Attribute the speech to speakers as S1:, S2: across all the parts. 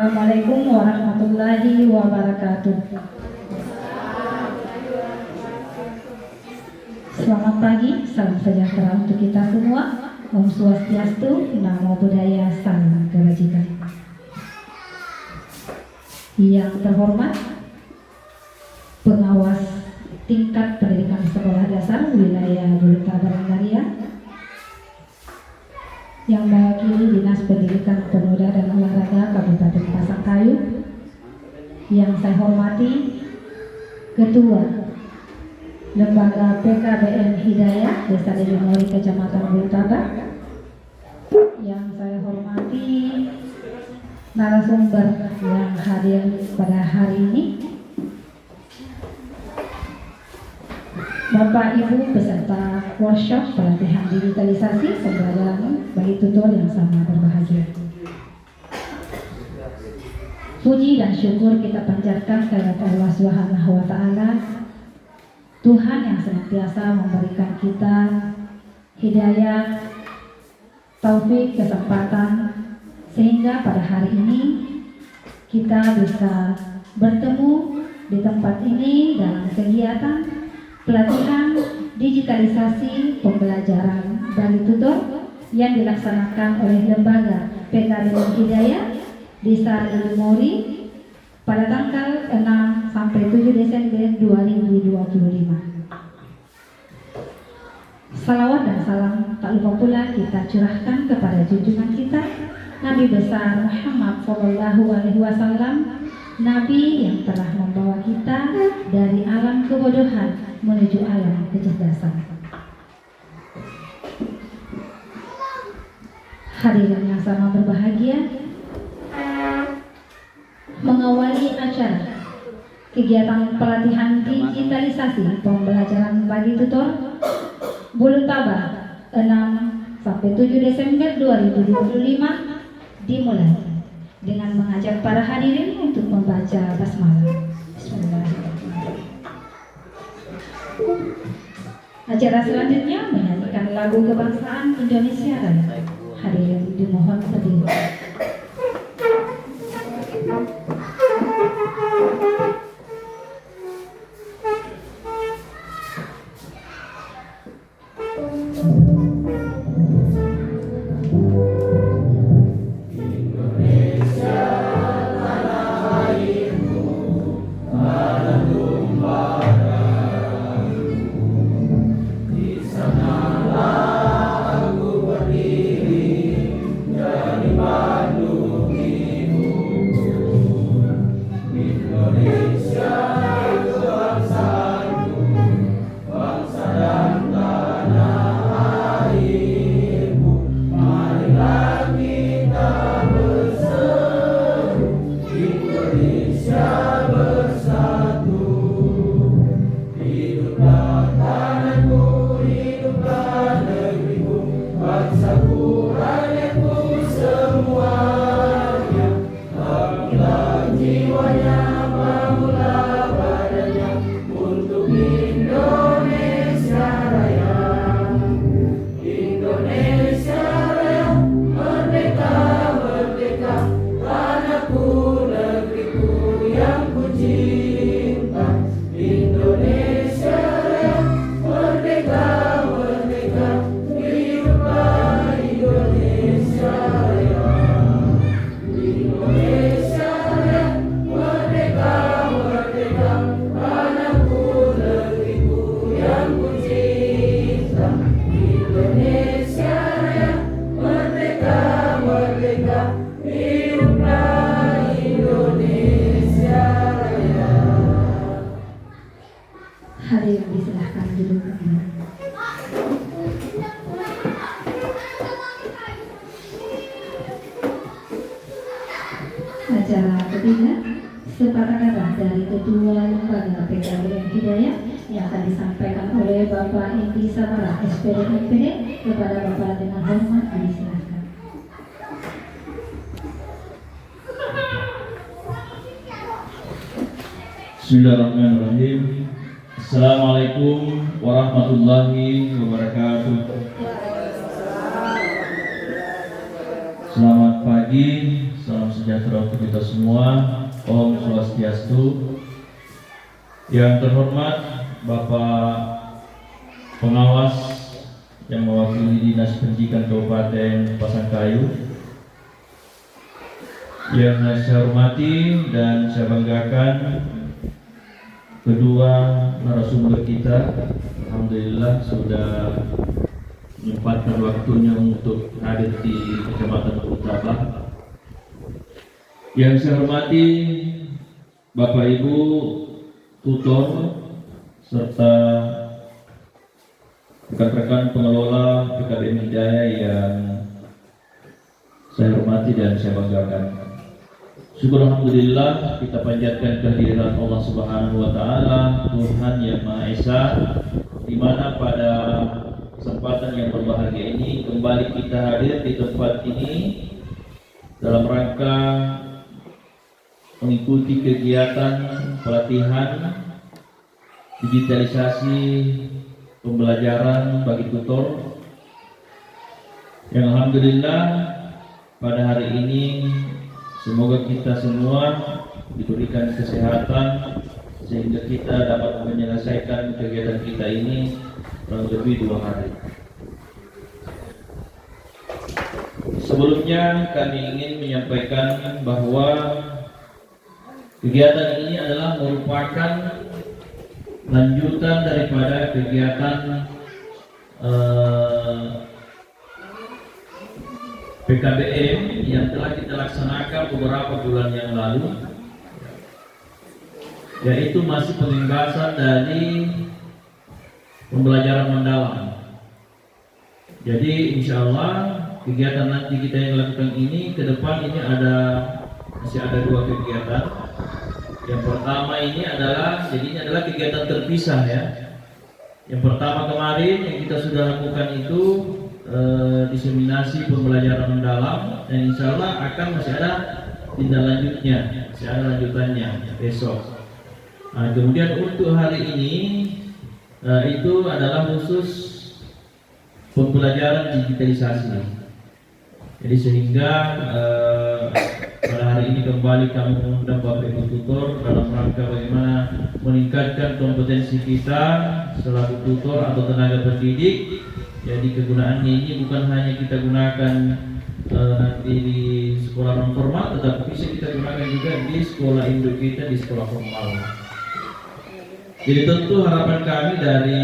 S1: Assalamualaikum warahmatullahi wabarakatuh. Selamat pagi, salam sejahtera untuk kita semua. Om Swastiastu, Namo Buddhaya, Salam Kebajikan. Yang terhormat pengawas tingkat pendidikan sekolah dasar wilayah Bulutabara Raya, yang mewakili Dinas Pendidikan Pemuda dan Olahraga Kabupaten Pasangkayu, yang saya hormati Ketua Lembaga PKBM Hidayah Desa Lilumori Kecamatan Bulutabara, yang saya hormati narasumber yang hadir pada hari ini, Bapak Ibu peserta workshop pelatihan digitalisasi pembelajaran bagi tutor yang sama berbahagia. Puji dan syukur kita panjatkan kepada Allah Subhanahu wa Ta'ala, Tuhan yang senantiasa memberikan kita hidayah, taufik, kesempatan, sehingga pada hari ini kita bisa bertemu di tempat ini dalam kegiatan pelatihan digitalisasi pembelajaran bagi tutor yang dilaksanakan oleh Lembaga PKBM Hidayah Desa Lilumori pada tanggal 6 sampai 7 Desember 2025. Salawat dan salam tak lupa pula kita curahkan kepada junjungan kita Nabi besar Muhammad SAW, Nabi yang telah membawa kita dari alam kebodohan menuju alam kecerdasan. Hadirin yang sama berbahagia, mengawali acara kegiatan pelatihan digitalisasi pembelajaran bagi tutor Bulutabara 6 sampai 7 Desember 2025 dimulai dengan mengajak para hadirin untuk membaca basmalah. Bismillahirrahmanirrahim. Acara selanjutnya menyanyikan lagu kebangsaan Indonesia Raya. Hadirin dimohon berdiri. Hadirin disilahkan duduk kembali. Acara ketiga, sepatah kata dari Ketua Lembaga PKBM Hidayah yang akan disampaikan oleh Bapak Indi Sabara, SPD MPD, kepada Bapak dengan hormat disilahkan.
S2: Bismillahirrahmanirrahim. Assalamualaikum warahmatullahi wabarakatuh. Selamat pagi, salam sejahtera untuk kita semua. Om Swastiastu. Yang terhormat Bapak Pengawas yang mewakili Dinas Pendidikan Kabupaten Pasangkayu, yang saya hormati dan saya banggakan kedua narasumber kita. Alhamdulillah sudah menyempatkan waktunya untuk hadir di Kecamatan Kutabah. Yang saya hormati Bapak Ibu tutor serta rekan-rekan pengelola PKBM Hidayah yang saya hormati dan saya banggakan. Syukur alhamdulillah kita panjatkan kehadiran Allah Subhanahu wa taala, Tuhan yang Maha Esa, di mana pada kesempatan yang berbahagia ini kembali kita hadir di tempat ini dalam rangka mengikuti kegiatan pelatihan digitalisasi pembelajaran bagi tutor yang alhamdulillah pada hari ini semoga kita semua diberikan kesehatan sehingga kita dapat menyelesaikan kegiatan kita ini kurang lebih 2 hari. Sebelumnya kami ingin menyampaikan bahwa kegiatan ini adalah merupakan lanjutan daripada kegiatan PKBM yang telah kita laksanakan beberapa bulan yang lalu, yaitu masih pengembasan dari pembelajaran mendalam. Jadi insya Allah kegiatan nanti kita yang lakukan ini ke depan ini masih ada 2 kegiatan. Yang pertama ini adalah kegiatan terpisah ya. Yang pertama kemarin yang kita sudah lakukan itu diseminasi pembelajaran mendalam, dan insya Allah akan masih ada tindak lanjutnya, masih ada lanjutannya besok. Nah, kemudian untuk hari ini itu adalah khusus pembelajaran digitalisasi. Jadi sehingga pada hari ini kembali kami mengundang Bapak Ibu tutor dalam rangka bagaimana meningkatkan kompetensi kita selaku tutor atau tenaga pendidik. Jadi kegunaannya ini bukan hanya kita gunakan nanti di sekolah non formal, tetapi bisa kita gunakan juga di sekolah induk kita, di sekolah formal. Jadi tentu harapan kami dari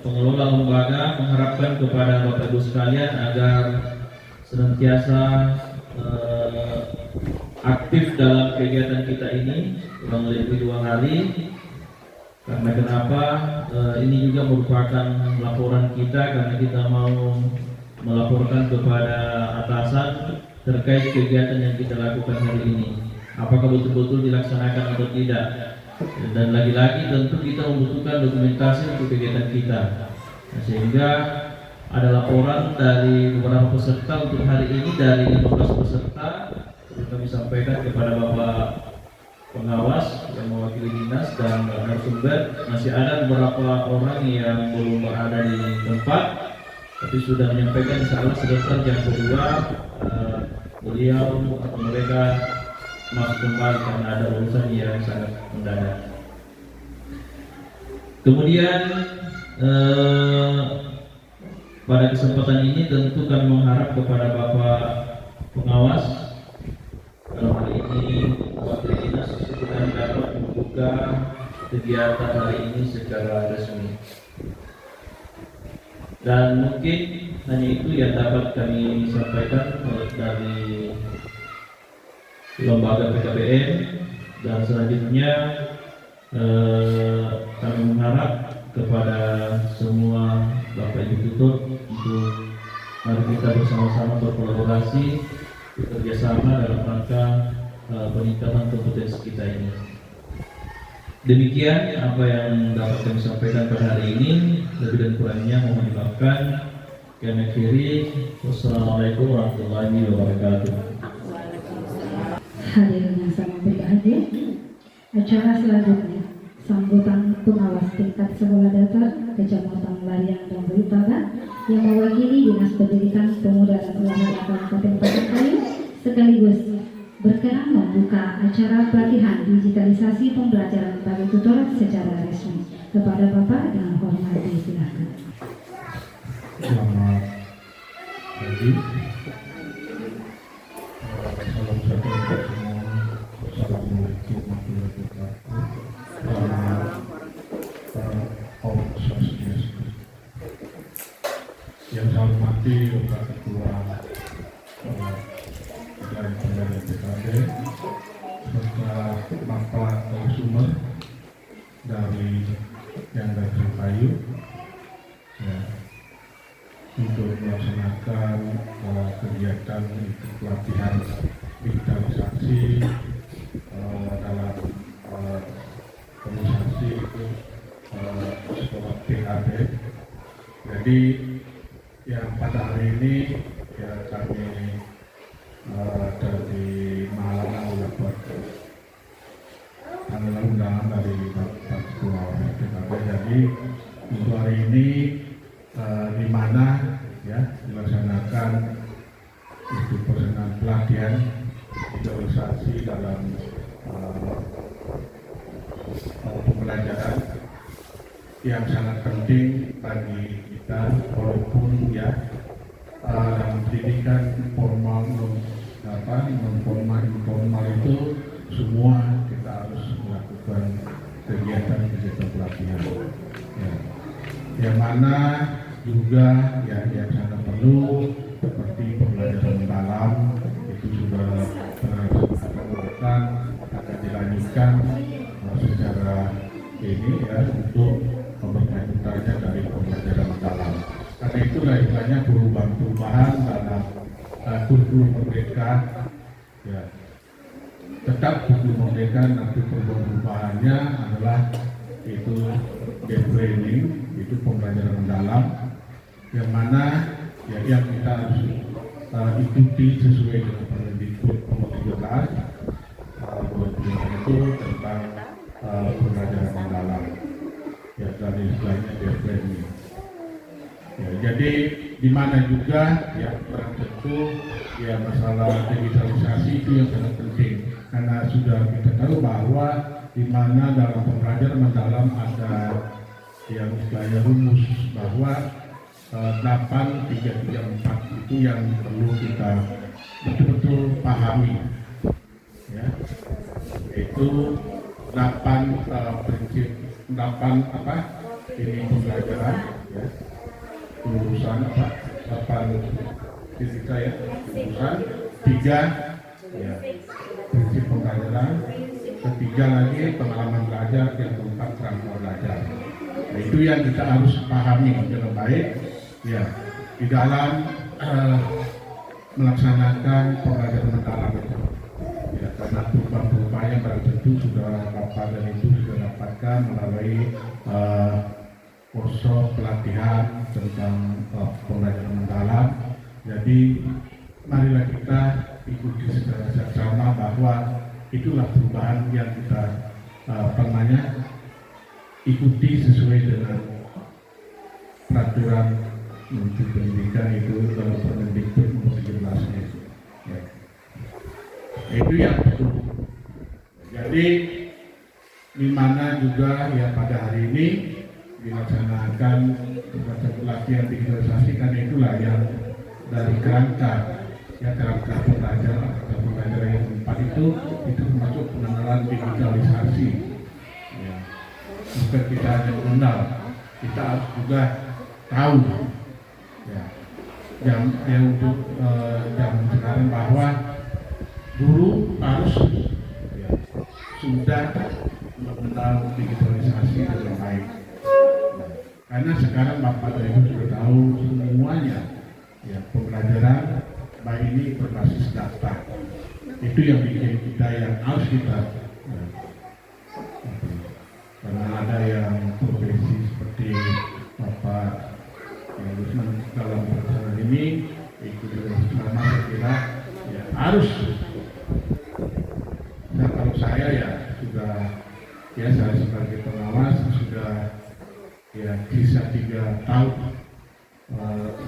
S2: pengelola lembaga mengharapkan kepada Bapak Ibu sekalian agar senantiasa aktif dalam kegiatan kita ini kurang lebih 2 hari. Karena kenapa? Ini juga merupakan laporan kita karena kita mau melaporkan kepada atasan terkait kegiatan yang kita lakukan hari ini. Apakah betul-betul dilaksanakan atau tidak? Dan lagi-lagi tentu kita membutuhkan dokumentasi untuk kegiatan kita. Nah, sehingga ada laporan dari beberapa peserta untuk hari ini, dari 15 peserta kami sampaikan kepada Bapak Pengawas yang mewakili dinas dan narasumber. Masih ada beberapa orang yang belum berada di tempat, tapi sudah menyampaikan insyaallah sebentar jam 2 beliau atau mereka masuk kembali karena ada urusan yang sangat mendadak. Kemudian pada kesempatan ini tentu kami mengharap kepada Bapak Pengawas dalam hal ini wakil dinas kita dapat membuka kegiatan hari ini secara resmi. Dan mungkin hanya itu yang dapat kami sampaikan dari lembaga PKBM, dan selanjutnya kami mengharap kepada semua Bapak Ibu tutor untuk mari kita bersama-sama berkolaborasi, bekerjasama dalam rangka peningkatan kompetensi kita ini. Demikian apa yang dapat kami sampaikan pada hari ini. Lebih dan kurangnya mohon dimaafkan. Kami akhiri. Wassalamualaikum warahmatullahi wabarakatuh.
S1: Hadirin yang sangat berbahagia, acara selanjutnya sambutan pengawas tingkat sekolah dasar Kecamatan Lariang dan Beritaga yang mewakili Dinas Pendidikan Pemuda dan Olahraga Kabupaten Pasangkayu sekaligus berkenan membuka acara pelatihan digitalisasi pembelajaran bagi tutor secara resmi. Kepada Bapak dengan hormat disilakan.
S3: Selamat pagi. Salam sejahtera untuk semua. Assalamualaikum warahmatullahi wabarakatuh. Selamat Om Swastiastu. Yang saya hormati Bapak Ketua dari Pengadilan PKD serta Bapak Sumber dari yang dari Kayu ya, untuk melaksanakan kegiatan pelatihan digitalisasi dalam organisasi itu sekolah PKD. Jadi yang pada hari ini ya kami dari Malang mendapat undangan dari Bapak Ketua PKB. Jadi untuk hari ini di mana ya dilaksanakan itu pelatihan digitalisasi dalam pembelajaran yang sangat penting bagi kita, walaupun ya dalam pendidikan formal non informal itu semua kita harus melakukan kegiatan pelatihan ya. Yang mana juga ya yang sangat perlu seperti pembelajaran mendalam itu sudah akan dilanjutkan secara ini ya untuk berlanjutannya dari pembelajaran mendalam. Karena itulah istilahnya perubahan dalam kurikulum merdeka ya. Tetap kurikulum merdeka, nanti perubahannya adalah itu deep learning, itu pembelajaran mendalam yang mana ya yang kita harus ikuti sesuai dengan Permendikbud nomor 13 itu tentang pembelajaran mendalam ya dari istilahnya deep learning ya. Jadi di mana juga ya tentu ya masalah digitalisasi itu yang sangat penting karena sudah kita tahu bahwa di mana dalam pembelajaran mendalam ada yang istilahnya rumus bahwa 8-3-3-4 itu yang perlu kita betul-betul pahami ya, itu 8 prinsip 8 apa ini pembelajaran ya, lulusan apa 8 fisika ya, lulusan 3 ya prinsip pembelajaran, ketiga lagi pengalaman belajar, yang keempat kerangka belajar. Nah, itu yang kita harus pahami dengan baik ya di dalam melaksanakan pembelajaran mendalam itu ya, karena perubahan-perubahan yang tentu sudah Bapak dan Ibu sudah dapatkan melalui workshop pelatihan tentang pembelajaran mendalam. Jadi marilah kita ikuti secara seksama bahwa itulah perubahan yang kita ikuti sesuai dengan peraturan Menteri Pendidikan itu dalam Permendikbud nomor 17 itu. Ya. Itu yang betul. Jadi di mana juga ya pada hari ini dilaksanakan pelatihan digitalisasi, karena itulah yang dari kerangka pembelajaran yang keempat itu termasuk pengenalan digitalisasi ya. Bukan kita hanya mengenal, kita harus juga tahu ya yang untuk zaman sekarang bahwa guru harus ya, sudah mengenal digitalisasi dengan baik nah, karena sekarang Bapak dan Ibu sudah tahu semuanya ya, pembelajaran baik ini berbasis data. Itu yang bikin kita yang harus kita karena ada yang profesi seperti Bapak yang lulusan dalam pelaksanaan ini ikut selama saya kira ya harus. Nah kalau saya ya sudah ya saya sebagai pengawas sudah ya bisa 3 tahun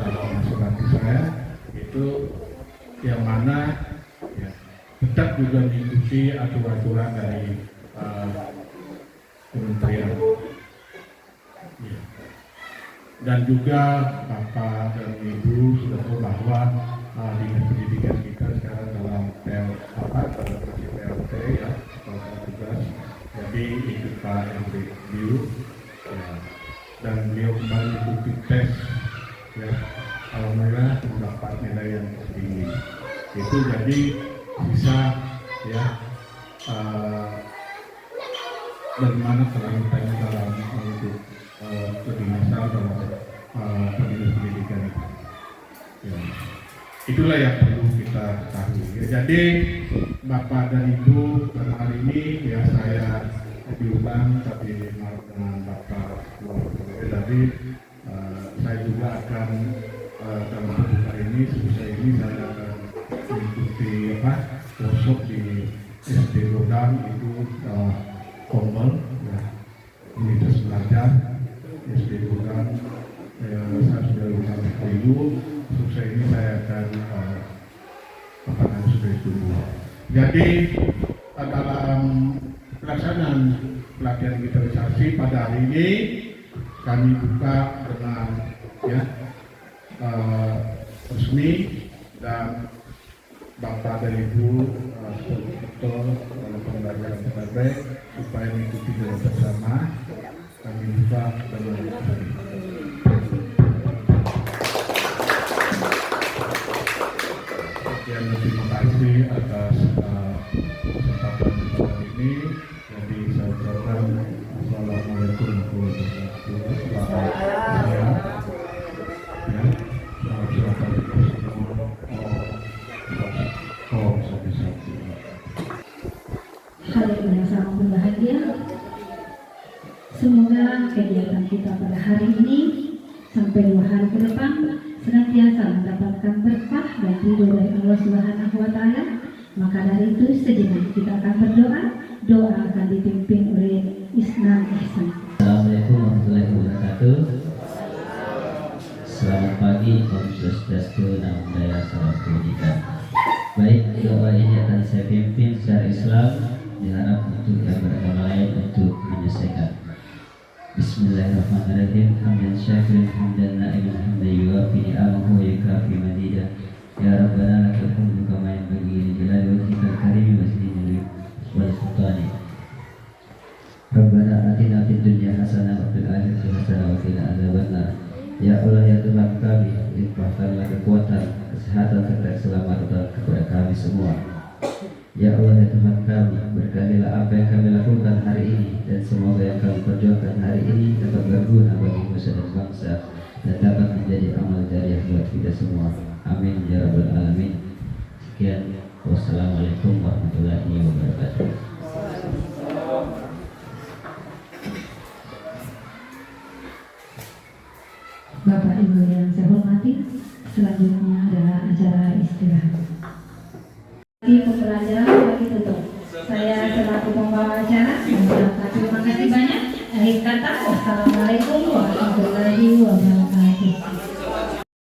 S3: dalam masa bakti saya itu yang mana tetap juga mengikuti aturan-aturan dari kementerian. Ya. Dan juga Bapak dan Ibu sudah tahu bahwa dinas pendidikan kita sekarang dalam dalam PLT ya, tugas. Jadi itu Pak Andrew ya. Dan beliau kembali mengikuti tes ya, alhamdulillah mendapat nilai yang tinggi. Itu jadi bisa ya bagaimana kelanjutannya dalam untuk kedinasan dalam dinas pendidikan itu. Ya. Itulah yang perlu kita ketahui. Ya, jadi Bapak dan Ibu pada hari ini ya saya diundang tapi maaf dengan Bapak jadi saya juga akan dalam pembuka ini sebisa ini saya akan mengikuti workshop di SD Godang itu Kombel ya, komunitas belajar SD Godang saya sudah lulusan PTU. Selesai ini saya akan akan sudah ditunggu. Jadi dalam pelaksanaan pelatihan digitalisasi pada hari ini kami buka dengan ya resmi dan Bapak dan Ibu betul dalam pembelajaran terbaik supaya mengikuti dengan bersama kami buka dengan sekian terima kasih atas kesempatan ini. Jadi saya ucapkan Assalamualaikum warahmatullahi wabarakatuh.
S1: Hadirin yang sangat berbahagia, semoga kegiatan kita pada hari ini sampai 2 hari ke depan senantiasa mendapatkan berkah dan ridho dari Allah Subhanahu wa Ta'ala. Maka dari itu sejenak kita akan berdoa. Doa akan dipimpin oleh Isnan Ihsan.
S4: Assalamualaikum warahmatullahi wabarakatuh. Selamat pagi, Om Swastiastu, Namo Buddhaya, Salam Kebajikan. Baik, doa ini akan saya pimpin secara Islam, diharap untuk yang beragama lain untuk menyelesaikan. Bismillahirrahmanirrahim. Hamdan syakirin hamdan na'iman hamdan yuwafi ni'amahu wa yukafi mazidah. Ya Rabbana lakal hamdu kama yanbaghi li jalali wajhikal karim wa zinil wal sultani. Rabbana atina fid dunya hasanah wa fil akhirati hasanah wa qina adzabannar. Ya Allah ya Tuhan kami, limpahkanlah kekuatan, kesehatan serta keselamatan kepada kami semua. Ya Allah ya Tuhan kami, berkahilah apa yang kami lakukan hari ini dan semoga yang kami perjuangkan hari ini dapat berguna bagi nusa dan bangsa dan dapat menjadi amal jariah buat kita semua. Amin ya rabbal alamin. Sekian, wassalamualaikum warahmatullahi wabarakatuh.
S1: Bapak Ibu yang saya hormati, selanjutnya adalah acara istirahat. Di pembelajaran lagi tutup. Saya selaku pembawa acara mengucapkan terima kasih banyak. Akhir kata, wassalamualaikum warahmatullahi wabarakatuh.